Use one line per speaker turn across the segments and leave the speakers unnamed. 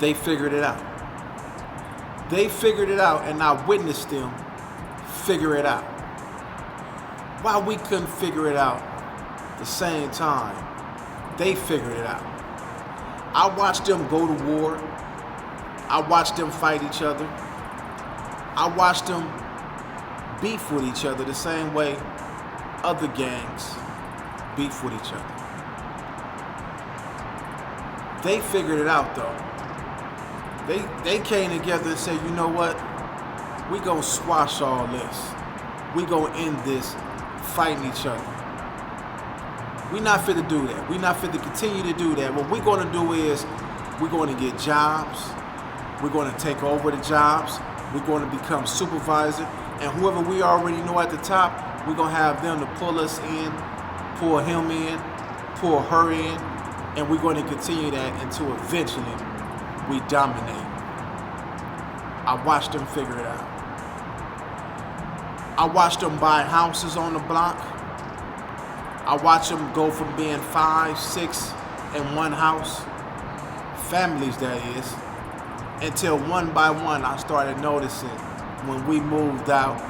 They figured it out. They figured it out, and I witnessed them figure it out. While we couldn't figure it out the same time, they figured it out. I watched them go to war. I watched them fight each other. I watched them beef with each other the same way other gangs beef with each other. They figured it out though. They came together and said, you know what? We gonna squash all this. We gonna end this fighting each other. We not fit to do that. We not fit to continue to do that. What we're gonna do is we're gonna get jobs. We're gonna take over the jobs. We're gonna become supervisor. And whoever we already know at the top, we're gonna have them to pull us in, pull him in, pull her in, and we're gonna continue that until eventually we dominate. I watched them figure it out. I watched them buy houses on the block. I watched them go from being 5, 6 in one house, families that is, until one by one I started noticing when we moved out,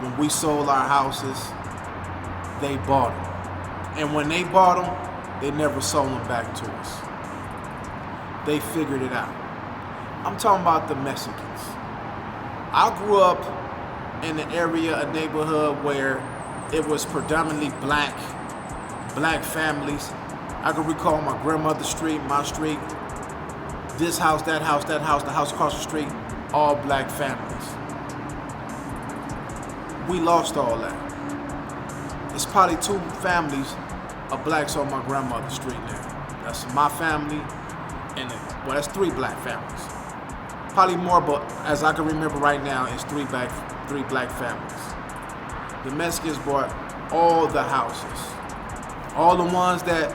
when we sold our houses, they bought them. And when they bought them, they never sold them back to us. They figured it out. I'm talking about the Mexicans. I grew up in an area, a neighborhood where it was predominantly black families. I can recall my grandmother's street, my street, this house, that house, that house, the house across the street, all black families. We lost all that. It's probably 2 families of blacks on my grandmother's street now. That's my family, and that's 3 black families. Probably more, but as I can remember right now, it's 3 black families. The Mexicans bought all the houses. All the ones that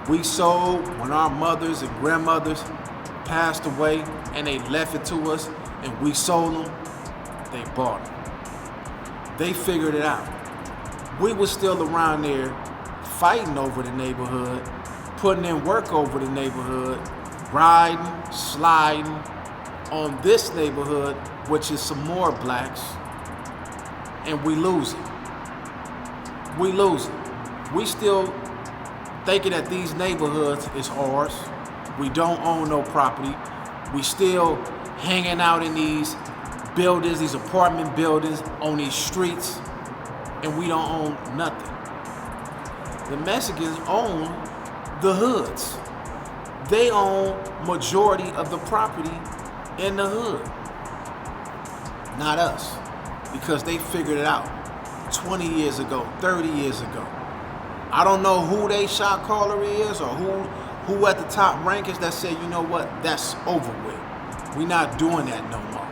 we sold when our mothers and grandmothers passed away and they left it to us and we sold them, they bought them. They figured it out. We were still around there fighting over the neighborhood, putting in work over the neighborhood, riding, sliding on this neighborhood, which is some more blacks, and we lose it. We lose it. We still thinking that these neighborhoods is ours. We don't own no property. We still hanging out in these buildings, these apartment buildings, on these streets, and we don't own nothing. The Mexicans own the hoods. They own majority of the property in the hood. Not us, because they figured it out 20 years ago, 30 years ago. I don't know who they shot caller is or who at the top rank is that said, you know what, that's over with. We're not doing that no more.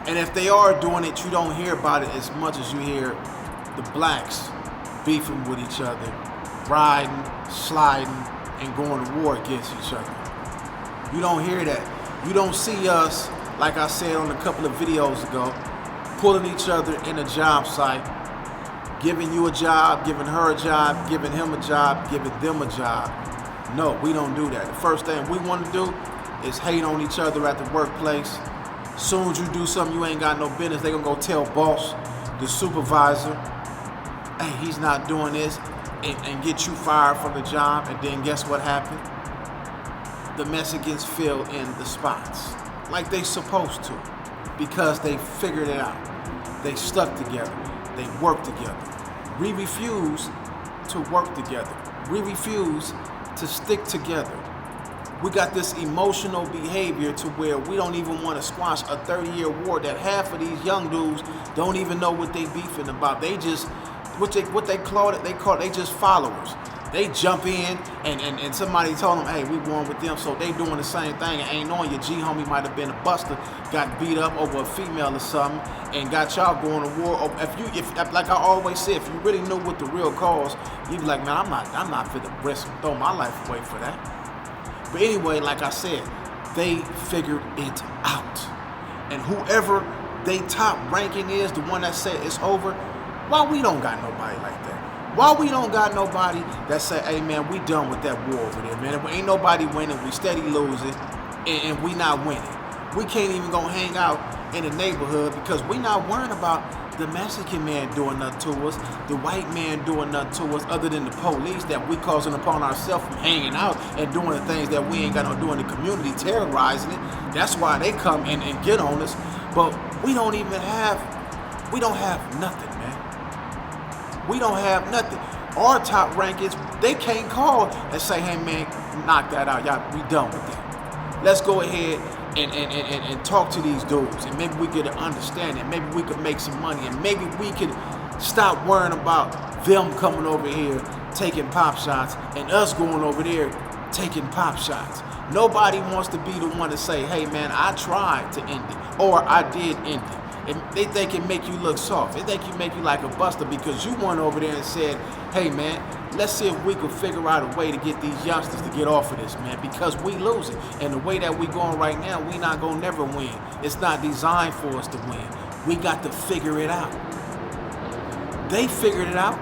And if they are doing it, you don't hear about it as much as you hear the blacks beefing with each other, riding, sliding, and going to war against each other. You don't hear that. You don't see us, like I said on a couple of videos ago, pulling each other in a job site, giving you a job, giving her a job, giving him a job, giving them a job. No, we don't do that. The first thing we want to do is hate on each other at the workplace. Soon as you do something you ain't got no business, they gonna go tell boss, the supervisor, hey, he's not doing this, and get you fired from the job. And then guess what happened? The Mexicans fill in the spots like they supposed to, because they figured it out. They stuck together. They worked together. We refuse to work together. We refuse to stick together. We got this emotional behavior to where we don't even want to squash a 30-year war that half of these young dudes don't even know what they beefing about. They just, they just followers. They jump in and somebody told them, hey, we won with them, so they doing the same thing and ain't knowing your G homie might have been a buster, got beat up over a female or something, and got y'all going to war. If like I always say, if you really knew what the real cause, you'd be like, man, I'm not fit to risk throw my life away for that. But anyway, like I said, they figured it out. And whoever they top ranking is, the one that said it's over, why we don't got nobody like that? Why we don't got nobody that say, hey man, we done with that war over there, man. If ain't nobody winning, we steady losing. and we not winning. We can't even go hang out in the neighborhood because we not worrying about the Mexican man doing nothing to us, the white man doing nothing to us, other than the police that we causing upon ourselves from hanging out and doing the things that we ain't got no do in the community, terrorizing it. That's why they come and get on us. But we don't have nothing, man. We don't have nothing. Our top rankings, they can't call and say, hey man, knock that out. Y'all, we done with that. Let's go ahead and talk to these dudes, and maybe we get an understanding. Maybe we could make some money, and maybe we could stop worrying about them coming over here taking pop shots and us going over there taking pop shots. Nobody wants to be the one to say, hey man, I tried to end it, or I did end it. And they think it make you look soft. They think you make you like a buster because you went over there and said, hey man, let's see if we can figure out a way to get these youngsters to get off of this, man, because we losing. And the way that we going right now, we not gonna never win. It's not designed for us to win. We got to figure it out. They figured it out.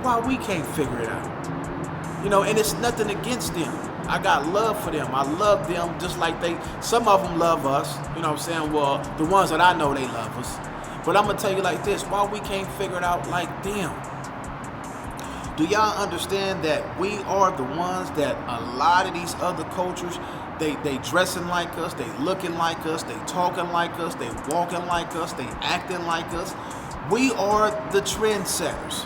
Why we can't figure it out? You know, and it's nothing against them. I got love for them. I love them just like some of them love us. You know what I'm saying? Well, the ones that I know, they love us. But I'm going to tell you like this, why we can't figure it out like them? Do y'all understand that we are the ones that a lot of these other cultures, they dressing like us, they looking like us, they talking like us, they walking like us, they acting like us. We are the trendsetters.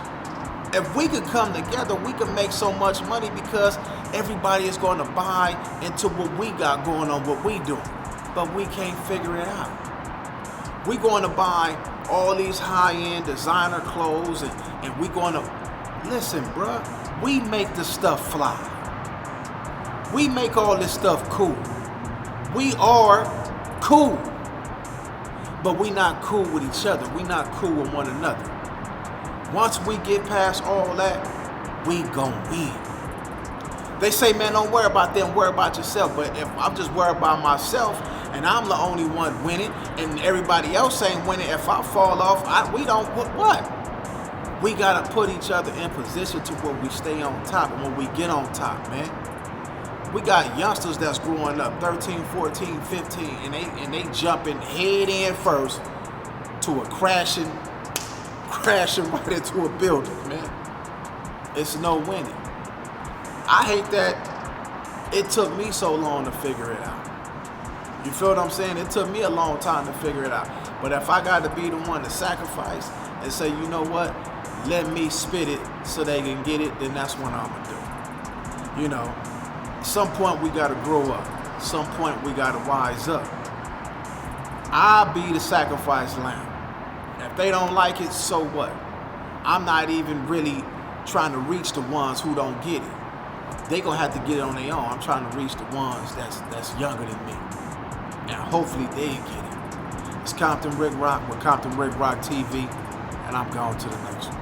If we could come together, we could make so much money because everybody is going to buy into what we got going on, what we doing. But we can't figure it out. We're going to buy all these high-end designer clothes and we're going to, listen, bruh, we make the stuff fly. We make all this stuff cool. We are cool. But we not cool with each other. We not cool with one another. Once we get past all that, we gon' win. They say, man, don't worry about them, worry about yourself. But if I'm just worried about myself and I'm the only one winning and everybody else ain't winning, if I fall off, we don't, what? We gotta put each other in position to where we stay on top and when we get on top, man. We got youngsters that's growing up, 13, 14, 15, and they jumping head in first to a crashing right into a building, man. It's no winning. I hate that it took me so long to figure it out. You feel what I'm saying? It took me a long time to figure it out. But if I got to be the one to sacrifice and say, you know what, let me spit it so they can get it, then that's what I'm going to do. You know, at some point we got to grow up. At some point we got to wise up. I'll be the sacrifice lamb. If they don't like it, so what? I'm not even really trying to reach the ones who don't get it. They gonna have to get it on their own. I'm trying to reach the ones that's younger than me. And hopefully they get it. It's Compton Rick Rock with Compton Rick Rock TV, and I'm going to the next one.